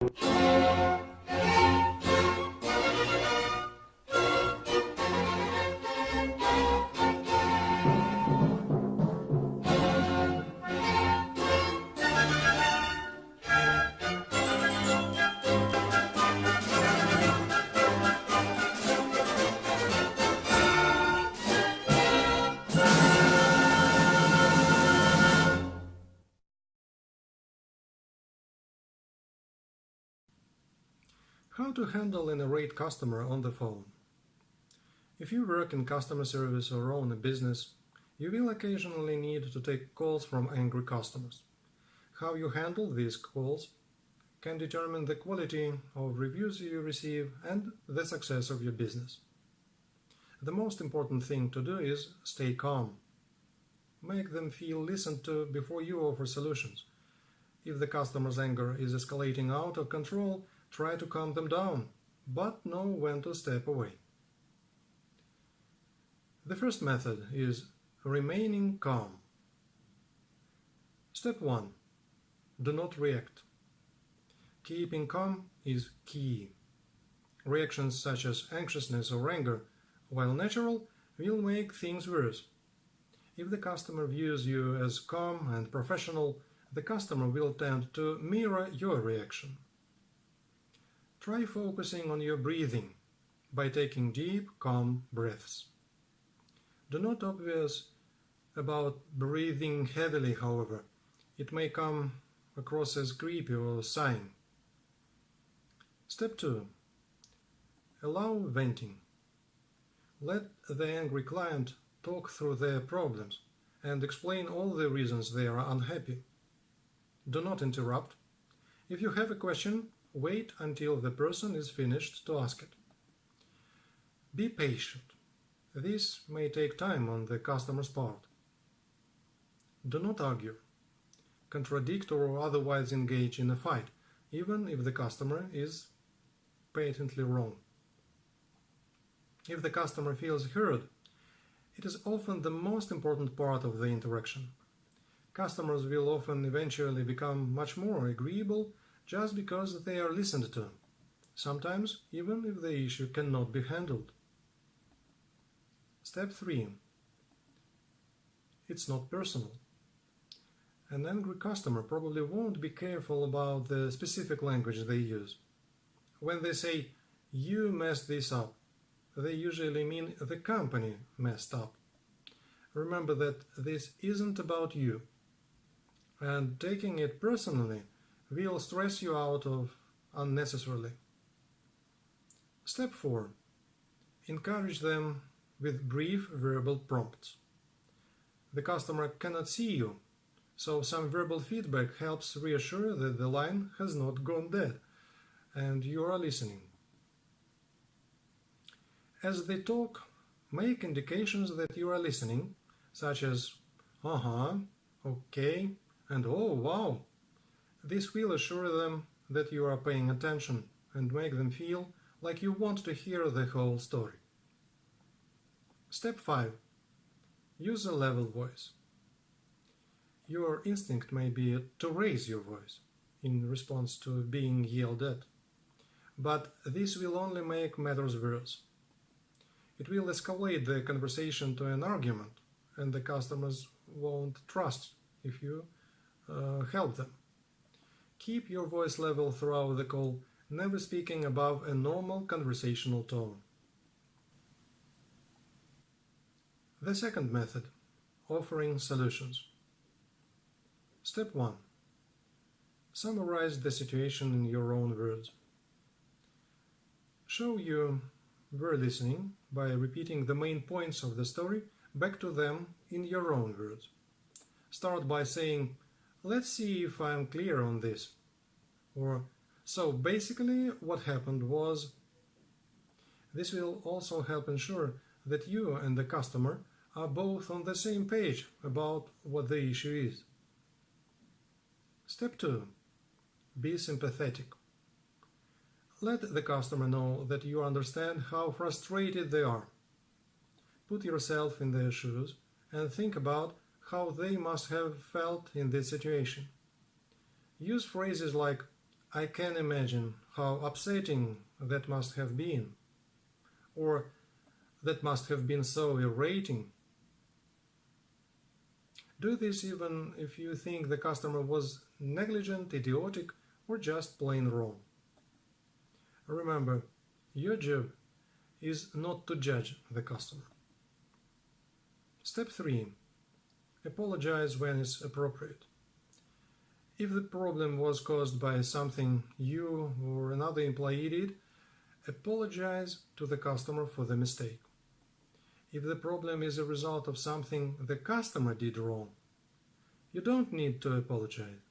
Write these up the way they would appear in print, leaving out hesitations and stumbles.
How to handle an irate customer on the phone. If you work in customer service or own a business, you will occasionally need to take calls from angry customers. How you handle these calls can determine the quality of reviews you receive and the success of your business. The most important thing to do is stay calm. Make them feel listened to before you offer solutions. If the customer's anger is escalating out of control, try to calm them down, but know when to step away. The first method is remaining calm. Step 1. Do not react. Keeping calm is key. Reactions such as anxiousness or anger, while natural, will make things worse. If the customer views you as calm and professional, the customer will tend to mirror your reaction. Try focusing on your breathing by taking deep, calm breaths. Do not obsess about breathing heavily, however. It may come across as creepy or sighing. Step 2. Allow venting. Let the angry client talk through their problems and explain all the reasons they are unhappy. Do not interrupt. If you have a question, wait until the person is finished to ask it. Be patient. This may take time on the customer's part. Do not argue, contradict, or otherwise engage in a fight, even if the customer is patently wrong. If the customer feels heard, it is often the most important part of the interaction. Customers will often eventually become much more agreeable just because they are listened to, sometimes even if the issue cannot be handled. Step 3. It's not personal. An angry customer probably won't be careful about the specific language they use. When they say, "You messed this up," they usually mean the company messed up. Remember that this isn't about you, and taking it personally will stress you out unnecessarily. Step 4. Encourage them with brief verbal prompts. The customer cannot see you, so some verbal feedback helps reassure that the line has not gone dead and you are listening. As they talk, make indications that you are listening, such as "uh-huh," "okay," and "oh, wow." This will assure them that you are paying attention and make them feel like you want to hear the whole story. Step 5. Use a level voice. Your instinct may be to raise your voice in response to being yelled at, but this will only make matters worse. It will escalate the conversation to an argument, and the customers won't trust if you help them. Keep your voice level throughout the call, never speaking above a normal conversational tone. The second method, offering solutions. Step 1. Summarize the situation in your own words. Show you were listening by repeating the main points of the story back to them in your own words. Start by saying, "Let's see if I'm clear on this," or "So basically what happened was." This will also help ensure that you and the customer are both on the same page about what the issue is. Step 2. Be sympathetic. Let the customer know that you understand how frustrated they are. Put yourself in their shoes and think about how they must have felt in this situation. Use phrases like, I can imagine how upsetting that must have been, or that must have been so irritating. Do this even if you think the customer was negligent, idiotic, or just plain wrong. Remember, your job is not to judge the customer. Step 3. Apologize when it's appropriate. If the problem was caused by something you or another employee did, apologize to the customer for the mistake. If the problem is a result of something the customer did wrong, you don't need to apologize.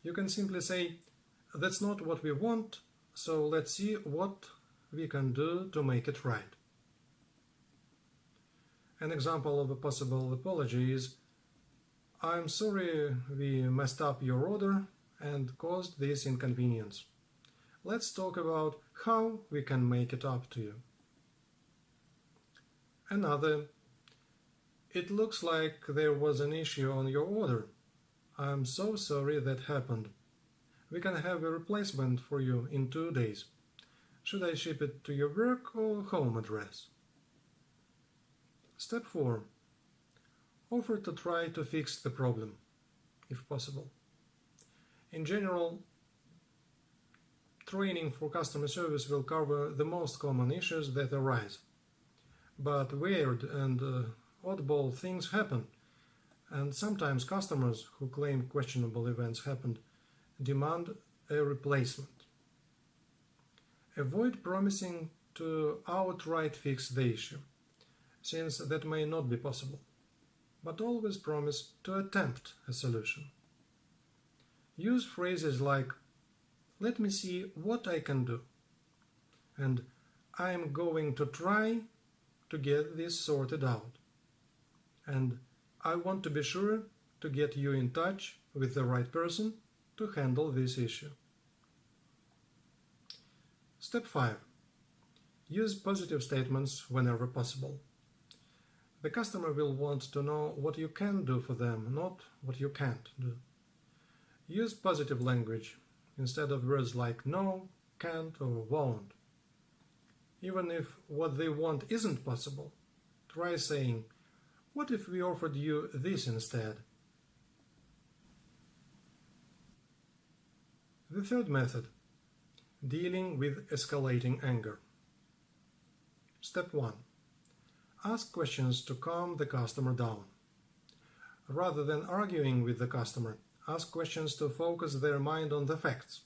You can simply say, "That's not what we want, so let's see what we can do to make it right." An example of a possible apology is, "I'm sorry we messed up your order and caused this inconvenience. Let's talk about how we can make it up to you." Another, "It looks like there was an issue on your order. I'm so sorry that happened. We can have a replacement for you in 2 days. Should I ship it to your work or home address?" Step 4. Offer to try to fix the problem, if possible. In general, training for customer service will cover the most common issues that arise. But weird and oddball things happen, and sometimes customers who claim questionable events happened demand a replacement. Avoid promising to outright fix the issue, since that may not be possible, but always promise to attempt a solution. Use phrases like, "Let me see what I can do," and "I'm going to try to get this sorted out," and "I want to be sure to get you in touch with the right person to handle this issue." Step 5. Use positive statements whenever possible. The customer will want to know what you can do for them, not what you can't do. Use positive language instead of words like no, can't, or won't. Even if what they want isn't possible, try saying, "What if we offered you this instead?" The third method, dealing with escalating anger. Step 1. Ask questions to calm the customer down. Rather than arguing with the customer, ask questions to focus their mind on the facts.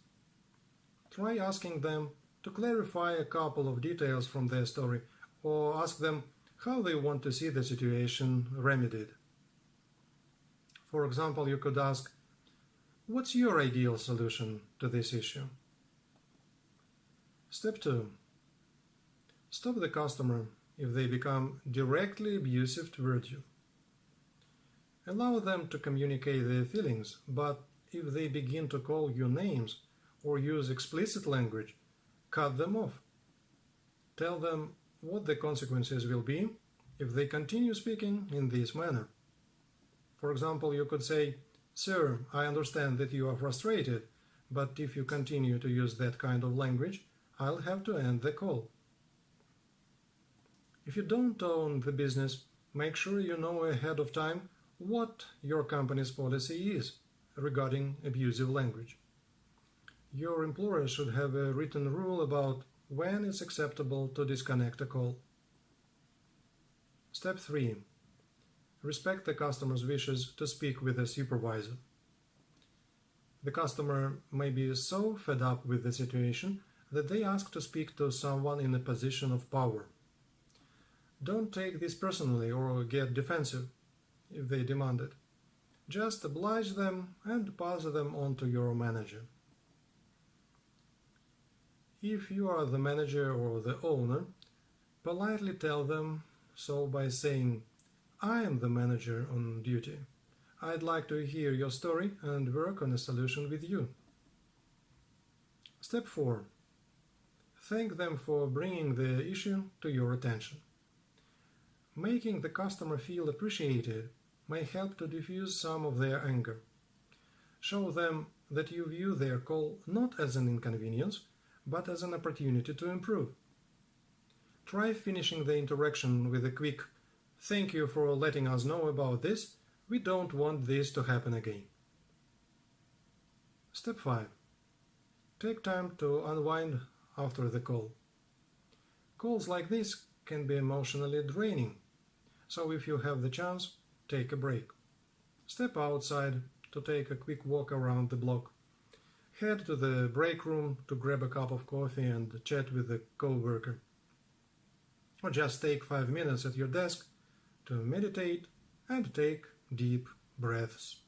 Try asking them to clarify a couple of details from their story, or ask them how they want to see the situation remedied. For example, you could ask, "What's your ideal solution to this issue?" Step 2. Stop the customer if they become directly abusive toward you. Allow them to communicate their feelings, but if they begin to call you names or use explicit language, cut them off. Tell them what the consequences will be if they continue speaking in this manner. For example, you could say, "Sir, I understand that you are frustrated, but if you continue to use that kind of language, I'll have to end the call." If you don't own the business, make sure you know ahead of time what your company's policy is regarding abusive language. Your employer should have a written rule about when it's acceptable to disconnect a call. Step 3. Respect the customer's wishes to speak with a supervisor. The customer may be so fed up with the situation that they ask to speak to someone in a position of power. Don't take this personally or get defensive if they demand it. Just oblige them and pass them on to your manager. If you are the manager or the owner, politely tell them so by saying, "I am the manager on duty. I'd like to hear your story and work on a solution with you." Step 4. Thank them for bringing the issue to your attention. Making the customer feel appreciated may help to diffuse some of their anger. Show them that you view their call not as an inconvenience, but as an opportunity to improve. Try finishing the interaction with a quick "Thank you for letting us know about this. We don't want this to happen again." Step 5. Take time to unwind after the call. Calls like this can be emotionally draining, so if you have the chance, take a break. Step outside to take a quick walk around the block. Head to the break room to grab a cup of coffee and chat with a coworker. Or just take 5 minutes at your desk to meditate and take deep breaths.